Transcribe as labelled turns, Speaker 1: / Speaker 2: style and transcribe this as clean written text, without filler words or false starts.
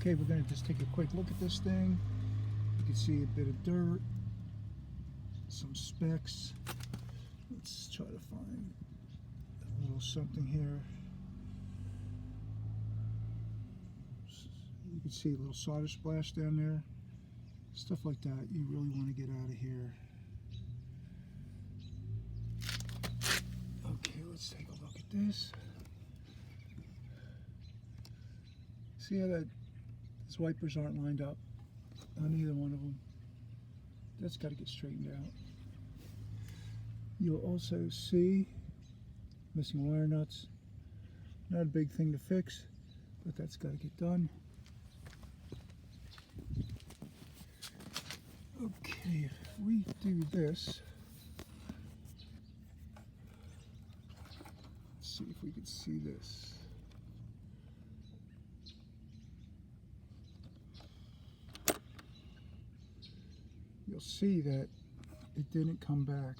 Speaker 1: Okay, we're going to just take a quick look at this thing. You can see a bit of dirt, some specks. Let's try to find a little something here. You can see a little solder splash down there. Stuff like that you really want to get out of here. Okay, let's take a look at this. See how these wipers aren't lined up on either one of them. That's got to get straightened out. You'll also see missing wire nuts. Not a big thing to fix, but that's got to get done. Okay, if we do this, let's see if we can see this. You'll see that it didn't come back.